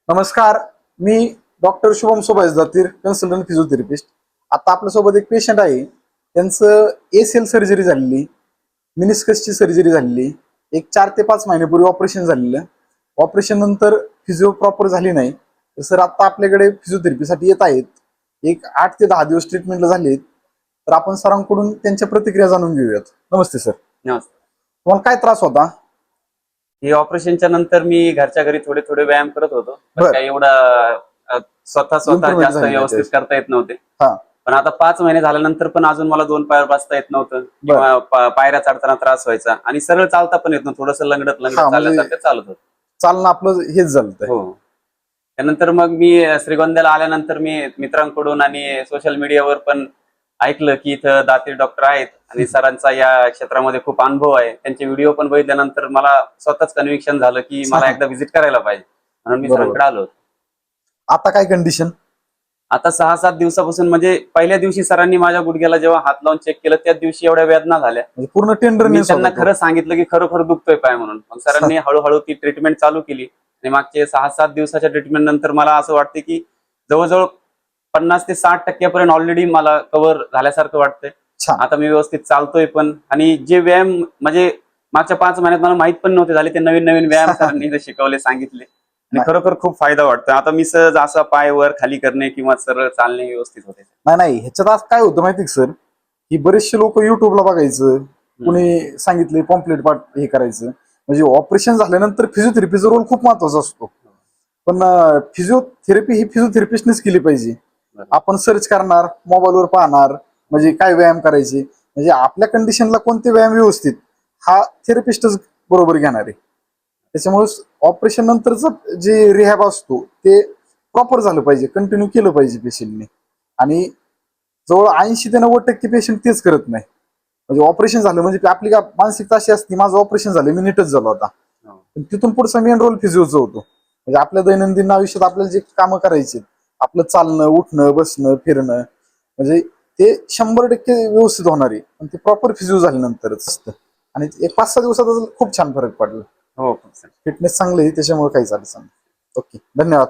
नमस्कार. मी doctor Shubham Subhash Jatir, consultant physiotherapist. आता आपल्यासोबत एक पेशंट आहे. त्यांचं ACL सर्जरी झालेली, मिनिस्कसची सर्जरी झालेली. एक 4 ते 5 महिन्यापूर्वी ऑपरेशन झालेलं. ऑपरेशन नंतर फिजिओ प्रॉपर झाली नाही. तर सर आता आपल्याकडे फिजिओथेरपीसाठी येत आहेत. एक 8 ते 10 दिवस ट्रीटमेंटला झालेत. तर आपण सरांकडून त्यांच्या प्रतिक्रिया जाणून घेऊयात. नमस्ते सर. नमस्ते. तुम्हाला काय त्रास होता? हे ऑपरेशनच्या नंतर मी घरच्या घरी थोडे थोडे व्यायाम करत होतो. बरं. काही एवढा स्वतः Improvement जास्त झाली व्यवस्थित त्याच्यात. करता येत नव्हते. हा. पण आता 5 महिने झाल्यानंतर पण अजून मला 2 पायावर बसता येत नव्हतं किंवा पायऱ्या चढताना त्रास व्हायचा आणि सरळ चालता पण येत नव्हतं. थोडंसं लंगडत म्हणजे चालल्यासारखं चालत होतं. चालणं आपलं हेच झालं. हो. त्यानंतर मग मी श्रीगोंद्याला आल्यानंतर मी मित्रांकडून आणि सोशल मीडियावर पण ऐकलं की इथं दातीर डॉक्टर आहेत आणि सरांचा या क्षेत्रामध्ये खूप अनुभव आहे. त्यांचे व्हिडिओ पण बघितल्यानंतर मला स्वतःच कन्व्हिक्शन झालं की मला एकदा व्हिजिट करायला पाहिजे, म्हणून मी सरांकडे आलो. आता काय कंडिशन? आता 6-7 दिवसापासून म्हणजे पहिल्या दिवशी सरांनी माझ्या गुडघ्याला जेव्हा हात लावून चेक केलं त्याच दिवशी एवढ्या वेदना झाल्या. म्हणजे पूर्ण मी टेंडरनेस त्यांना खरं सांगितलं की खरोखर दुखतोय पाय म्हणून. मग सरांनी हळूहळू ती ट्रीटमेंट चालू केली आणि मागचे 6-7 दिवसाच्या ट्रीटमेंट नंतर मला असं वाटतं की जवळजवळ 50 ते 60% पर्यंत ऑलरेडी मला कव्हर झाल्यासारखं वाटतंय. आता मी व्यवस्थित चालतोय पण, आणि जे व्यायाम म्हणजे मागच्या 5 महिन्यात मला माहित पण नव्हते झाले, ते नवीन नवीन व्यायाम सरांनी शिकवले, सांगितले आणि खरोखर खूप फायदा वाटतोय. आता मी सहज असा पाय वर खाली करणे किंवा सरळ चालणे व्यवस्थित होते. नाही, ह्याच्यात आज काय होतं माहिती सर, की बरेचसे लोक युट्यूबला बघायचं, कुणी सांगितले पॉम्पलेट पाठ हे करायचं. म्हणजे ऑपरेशन झाल्यानंतर फिजिओथेरपीचा रोल खूप महत्वाचा असतो. पण फिजिओथेरपी ही फिजिओथेरपिस्टनेच केली पाहिजे. आपण सर्च करणार, मोबाईलवर पाहणार, म्हणजे काय व्यायाम करायचे, म्हणजे आपल्या कंडिशनला कोणते व्यायाम व्यवस्थित हा थेरपिस्टच बरोबर घेणार आहे. त्याच्यामुळे ऑपरेशन नंतरच जे रिहॅब असतो ते प्रॉपर झालं पाहिजे, कंटिन्यू केलं पाहिजे पेशंटने. आणि जवळ 80 ते 90% पेशंट तेच करत नाही. म्हणजे ऑपरेशन झालं म्हणजे आपली का मानसिकता अशी असते, माझं ऑपरेशन झालं मी नीटच झालो आता. तिथून पुढचा मेन रोल फिजिओचा होतो. म्हणजे आपल्या दैनंदिन आयुष्यात आपल्याला जे कामं करायचे, आपलं चालणं, उठणं, बसणं, फिरणं, म्हणजे ते 100% व्यवस्थित होणार आहे. पण ते प्रॉपर फिजिओ झाल्यानंतरच असतं. आणि एक 5-6 दिवसात खूप छान फरक पडला. हो. फिटनेस चांगली आहे, त्याच्यामुळे काहीच अडचण नाही. ओके, धन्यवाद.